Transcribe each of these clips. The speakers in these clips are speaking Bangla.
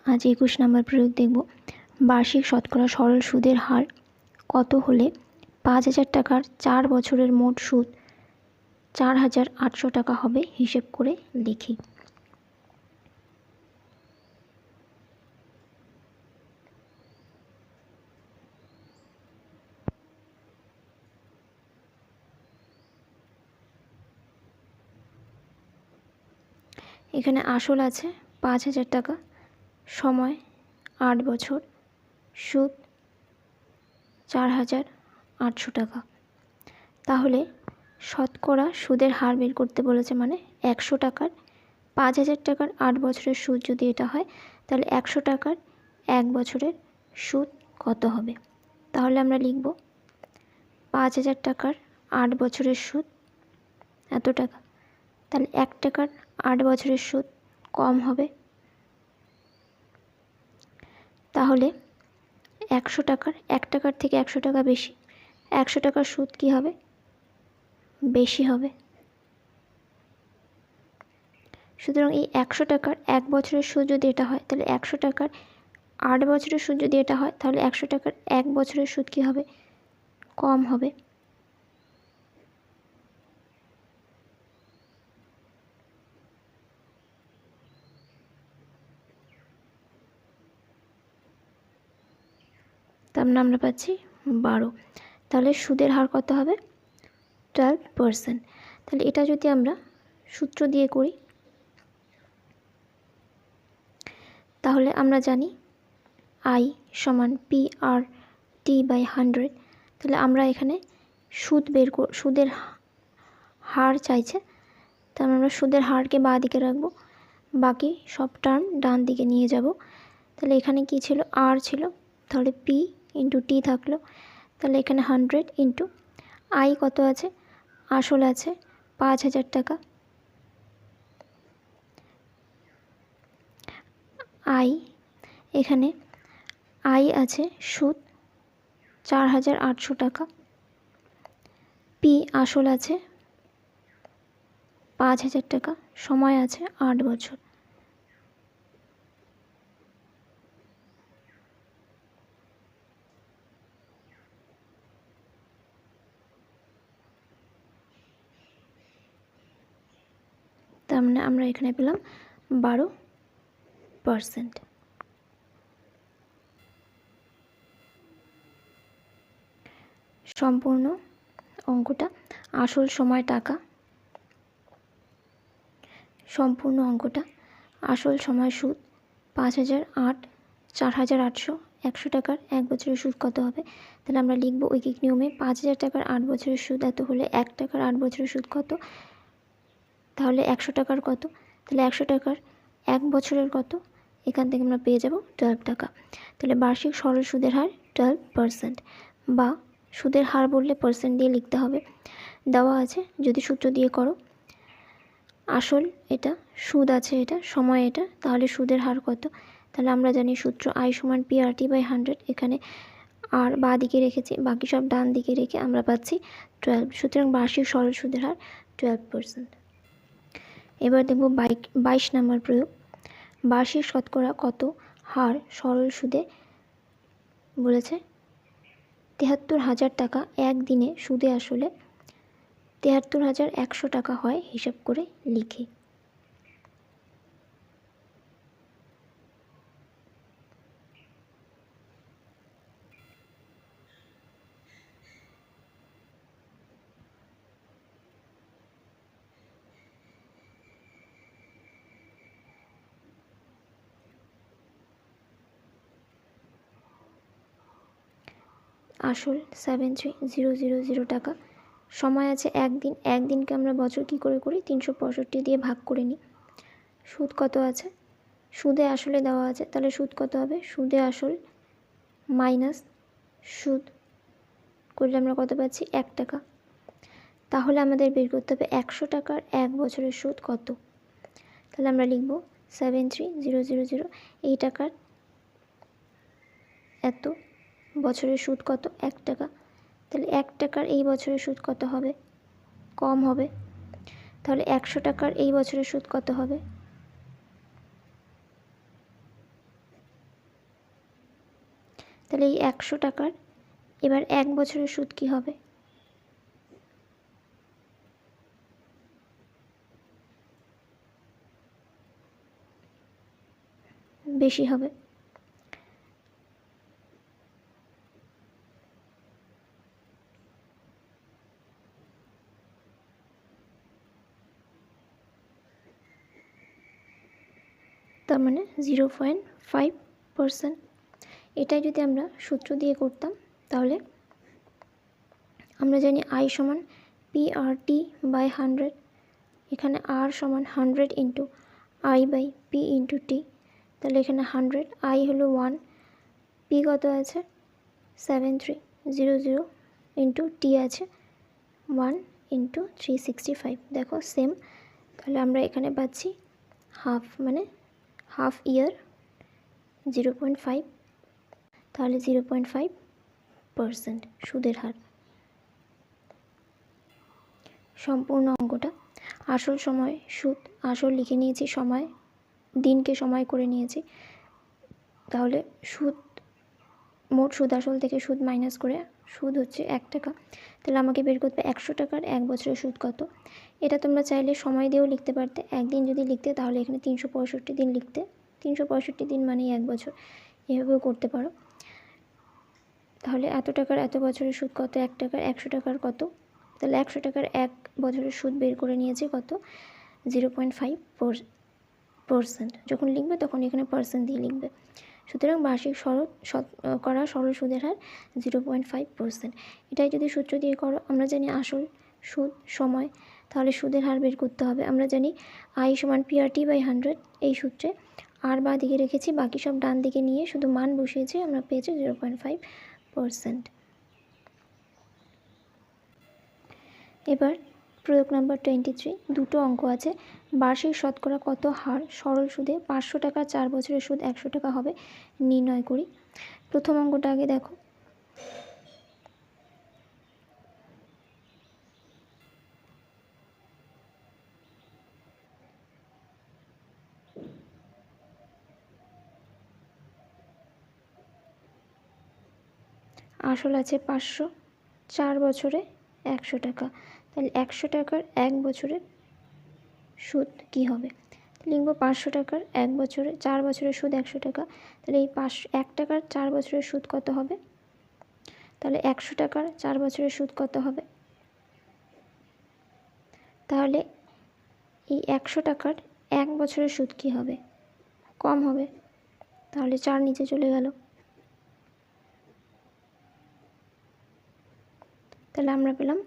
आज 21 नम्बर प्रयोग देखब बार्षिक शतकरा सरल सूदेर हार कत होले 5000 टाकार 4 बछरेर मोट सूद 4800 टाका होबे हिसेब करे लिखी। एखाने आसल आछे 5000 टाका, समय 8 बछर, सूद 4800 टाका। ताहले शतकरा सूदेर हार बेर करते बोलेছে माने 100 टाकार 5000 टाकार 8 बछरेर सूद यदि एटा हय ताहले 100 टाकार 1 बछरेर सूद कत होबे। ताहले आमरा लिखब 5000 टाकार 8 बछरेर सूद एत टाका, ताहले 1 टाकार 8 बछरेर सूद कम होबे, ताहले 100 टाकार 1 टाकार थेके 100 टाका बेशी 100 टाकार सूद कि होबे बेशी होबे। सुतरां এই 100 টাকার 1 বছরের সুদ যদি এটা হয় তাহলে 100 টাকার 8 বছরের সুদ যদি এটা হয় তাহলে 100 টাকার 1 বছরের সুদ কি হবে কম হবে। তার মানে আমরা পাচ্ছি 12। তাহলে সুদের হার কত হবে 12%। তাহলে এটা যদি আমরা সূত্র দিয়ে করি তাহলে আমরা জানি I সমান PR/T/100। তাহলে আমরা এখানে সুদের হার চাইছে, তাহলে আমরা সুদের হারকে বাঁ দিকে রাখবো, বাকি সব টার্ম ডান দিকে নিয়ে যাব। তাহলে এখানে কি ছিল R ছিল, তাহলে P × T থাকলো, তাহলে এখানে 100 × I কত আছে আসল আছে 5000 টাকা, I এখানে I আছে সুদ 4800 টাকা, P আসল আছে 5000 টাকা, সময় আছে 8 বছর। তার মানে আমরা এখানে পেলাম 12%। সম্পূর্ণ অঙ্কটা আসল সময় টাকা, সম্পূর্ণ অঙ্কটা আসল সময় সুদ 5000 8 4800 100 টাকার 1 বছরের সুদ কত হবে। তাহলে আমরা লিখব ঐকিক নিয়মে 5000 টাকার 8 বছরের সুদ এত হলে 1 টাকার 8 বছরের সুদ কত, তাহলে 100 টাকার কত, তাহলে 100 টাকার 1 বছরের কত, এখান থেকে আমরা পেয়ে যাব 12 টাকা। তাহলে বার্ষিক সরল সুদের হার 12%, বা সুদের হার বললে পার্সেন্ট দিয়ে লিখতে হবে। দেওয়া আছে যদি সূত্র দিয়ে করো, আসল এটা সুদ আছে এটা সময় এটা, তাহলে সুদের হার কত, তাহলে আমরা জানি সূত্র I সমান PR/T/100। এখানে আর বাঁ দিকে রেখেছি, বাকি সব ডান দিকে রেখে আমরা পাচ্ছি 12। সুতরাং বার্ষিক সরল সুদের হার 12%। এবার দেখব 22 নম্বর প্রয়োগ বার্ষিক শতকরা কত হার সরল সুদে বলেছে 73,000 টাকা একদিনে সুদে আসলে 73,100 টাকা হয় হিসাব করে লিখি। আসল 73,000 টাকা, সময় আছে একদিন, একদিনকে আমরা বছর কি করে করি 365 দিয়ে ভাগ করে নিই। সুদ কত আছে সুদে আসলে দেওয়া আছে, তাহলে সুদ কত হবে সুদে আসল মাইনাস সুদ করলে আমরা কত পাচ্ছি 1 টাকা। তাহলে আমাদের বের করতে হবে 100 টাকার 1 বছরের সুদ কত। তাহলে আমরা লিখব 73,000 এই টাকার এত বছরের সুদ কত 1 টাকা, তাহলে 1 টাকার এই বছরের সুদ কত হবে কম হবে, তাহলে 100 টাকার এই বছরের সুদ কত হবে তাহলে এই 100 টাকার এবার 1 বছরের সুদ কী হবে? বেশি হবে। তার মানে 0.5%। এটাই যদি আমরা সূত্র দিয়ে করতাম তাহলে আমরা জানি I সমান PRT বাই 100, এখানে R সমান 100 ইন্টু I বাই P ইন্টু T। তাহলে এখানে 100, I হলো 1, P কত আছে 7300 ইন্টু T আছে 1 ইন্টু 365। দেখো সেম। তাহলে আমরা এখানে পাচ্ছি হাফ, মানে হাফ ইয়ার 0.5, তাহলে 0.5% সুদের হার। সম্পূর্ণ অঙ্কটা আসল সময় সুদ, আসল লিখে নিয়েছি, সময় দিনকে সময় করে নিয়েছি। তাহলে সুদ, মোট সুদ আসল থেকে সুদ মাইনাস করে সুদ হচ্ছে 1 টাকা। তাহলে আমাকে বের করতে 100 টাকার 1 বছরের সুদ কত। এটা তোমরা চাইলে সময় দিয়েও লিখতে পারতে, একদিন যদি লিখতে তাহলে এখানে 365 দিন লিখতে, 365 দিন মানেই 1 বছর, এভাবেও করতে পারো। তাহলে এত টাকার এত বছরের সুদ কত, 1 টাকার 100 টাকার কত, তাহলে 100 টাকার 1 বছরের সুদ বের করে নিয়েছে কত 0.5%। যখন লিখবে তখন এখানে পার্সেন্ট দিয়ে লিখবে। সুতরাং বার্ষিক করা সরল সুদের হার 0.5%। এটাই যদি সূত্র দিয়ে করো, আমরা জানি আসল সুদ সময়, তাহলে সুদের হার বের করতে হবে। আমরা জানি I সমান PRT বাই 100, এই সূত্রে আর বাঁ দিকে রেখেছি, বাকি সব ডান দিকে নিয়ে শুধু মান বসিয়েছি, আমরা পেয়েছি 0.5%। এবার প্রয়োগ নাম্বার 23, দুটো অঙ্ক আছে। বার্ষিক শতকরা কত হার সরল সুদে 500 টাকা 4 বছরের সুদ 100 টাকা হবে নির্ণয় করি। প্রথম অঙ্কটা আগে দেখো। আসল আছে 500, 4 বছরে 100 টাকা। তাহলে 100 টাকার 1 বছরের সুদ কী হবে? লিখব 500 টাকার 1 বছরে 4 বছরের সুদ 100 টাকা। তাহলে এই 1 টাকার 4 বছরের সুদ কত হবে? তাহলে 100 টাকার 4 বছরের সুদ কত হবে? তাহলে এই 100 টাকার 1 বছরের সুদ কী হবে? কম হবে। তাহলে 4 নিচে চলে গেল। তাহলে আমরা পেলাম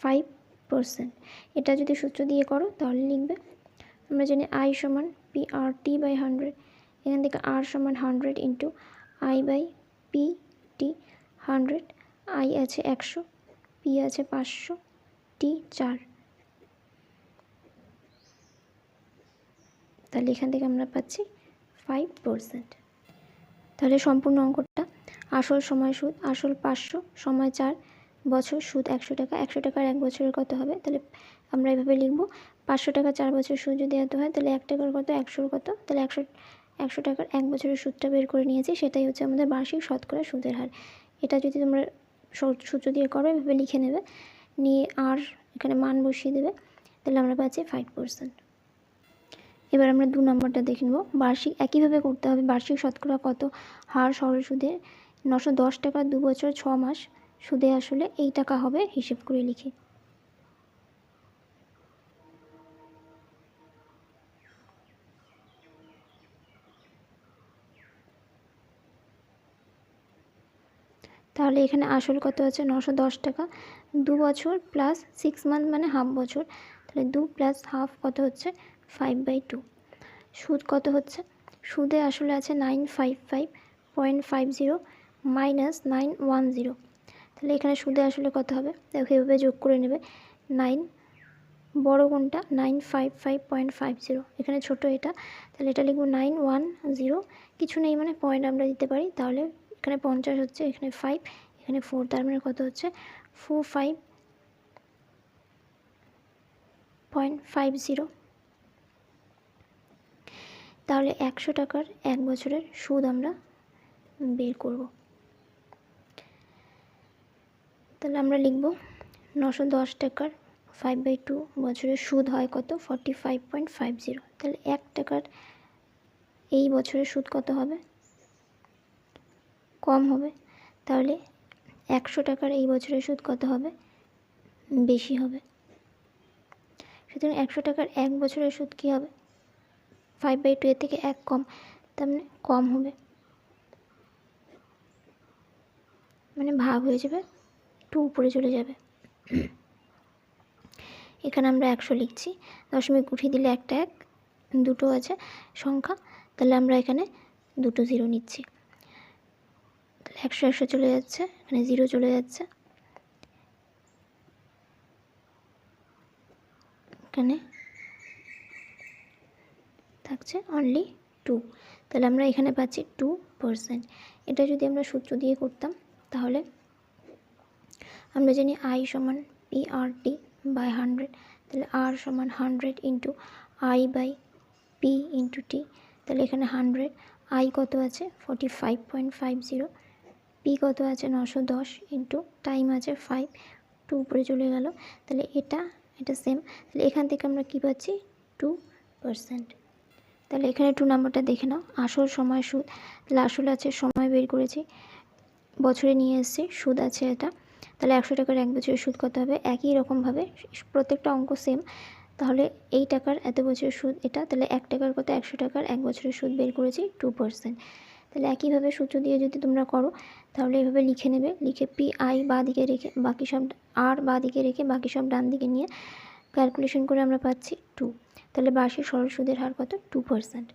5%। এটা যদি সূত্র দিয়ে করো তাহলে লিখবে, আমরা জানি I সমান PRT বাই 100, এখান থেকে R সমান 100 into I by PT 100, I আছে 100, P আছে 500, T 4। তাহলে এখান থেকে আমরা পাচ্ছি 5%। তাহলে সম্পূর্ণ অঙ্কটা আসল সময় সুদ, আসল 500, সময় 4 বছর, সুদ 100 টাকা। 100 টাকার 1 বছরের কত হবে? তাহলে আমরা এভাবে লিখব, 500 টাকা 4 বছরের সুদ যদি এত হয় তাহলে 1 টাকার কত, 100 কত, তাহলে 100 টাকার 1 বছরের সুদটা বের করে নিয়েছি, সেটাই হচ্ছে আমাদের বার্ষিক শতকরা সুদের হার। এটা যদি তোমরা সূত্র দিয়ে করো এভাবে লিখে নেবে, নিয়ে আর এখানে মান বসিয়ে দেবে, তাহলে আমরা পাচ্ছি 5%। এবার আমরা 2 নম্বরটা দেখে নেব। বার্ষিক একইভাবে করতে হবে। বার্ষিক শতকরা কত হার সরল সুদে 910 টাকা 2 বছর 6 মাস সুদে আসলে এই টাকা হবে, হিসেব করে লিখি। তাহলে এখানে আসল কত আছে 910 টাকা, 2 বছর প্লাস 6 মান্থ মানে হাফ বছর, তাহলে 2 প্লাস হাফ কত হচ্ছে 5/2। সুদ কত হচ্ছে? সুদে আসলে আছে 955.50 মাইনাস 910। তাহলে এখানে সুদে আসলে কত হবে? দেখো এভাবে যোগ করে নেবে। 9 বড় কোনটা 955.50, এখানে ছোট এটা, তাহলে এটা লিখব 910, কিছু নেই মানে পয়েন্ট আমরা দিতে পারি। তাহলে এখানে 50 হচ্ছে, এখানে 5, এখানে 4, তার মানে কত হচ্ছে 45.50। তাহলে 100 টাকার 1 বছরের সুদ আমরা বের করব। তাহলে আমরা লিখব 910 টাকার 5/2 বছরের সুদ হয় কত 45.50। তাহলে 1 টাকার এই বছরের সুদ কত হবে, কম হবে। তাহলে 100 টাকার এই বছরের সুদ কত হবে, বেশি হবে। সুতরাং 100 টাকার 1 বছরের সুদ কী হবে, 5/2 এর থেকে 1 কম, তার মানে কম হবে, মানে ভাগ হয়ে যাবে, 2 উপরে চলে যাবে। এখানে আমরা 100 লিখছি, দশমিক উঠিয়ে দিলে একটা 1, দুটো আছে সংখ্যা, তাহলে আমরা এখানে দুটো 0 নিচ্ছি। তাহলে 100 চলে যাচ্ছে, এখানে 0 চলে যাচ্ছে, এখানে থাকছে অনলি 2। তাহলে আমরা এখানে পাচ্ছি 2%। এটা যদি আমরা সূত্র দিয়ে করতাম তাহলে আমরা জানি I সমান PRT/100। তাহলে R সমান 100 ইন্টু I/P ইন্টু T। তাহলে এখানে 100, I কত আছে 45.50, P কত আছে 910 ইন্টু টাইম আছে 5, 2 উপরে চলে গেল। তাহলে এটা সেম। তাহলে এখান থেকে আমরা কী পাচ্ছি 2%। তাহলে এখানে 2 নাম্বারটা দেখে নাও, আসল সময় সুদ। তাহলে আসল আছে, সময় বের করেছি, বছরে নিয়ে এসেছি, সুদ আছে এটা। তাহলে 100 টাকার 1 বছরের সুদ কত হবে, একই রকমভাবে প্রত্যেকটা অঙ্ক সেম। তাহলে এই টাকার এত বছরের সুদ এটা, তাহলে 1 টাকার কত 100 টাকার 1 বছরের সুদ বের করেছি 2%। তাহলে একইভাবে সূত্র দিয়ে যদি তোমরা করো তাহলে এইভাবে লিখে নেবে, লিখে PI বাঁ দিকে রেখে বাকি সব R বাঁ দিকে রেখে বাকি সব ডান দিকে নিয়ে ক্যালকুলেশন করে আমরা পাচ্ছি 2। তাহলে বার্ষিক সরল সুদের হার কত 2%।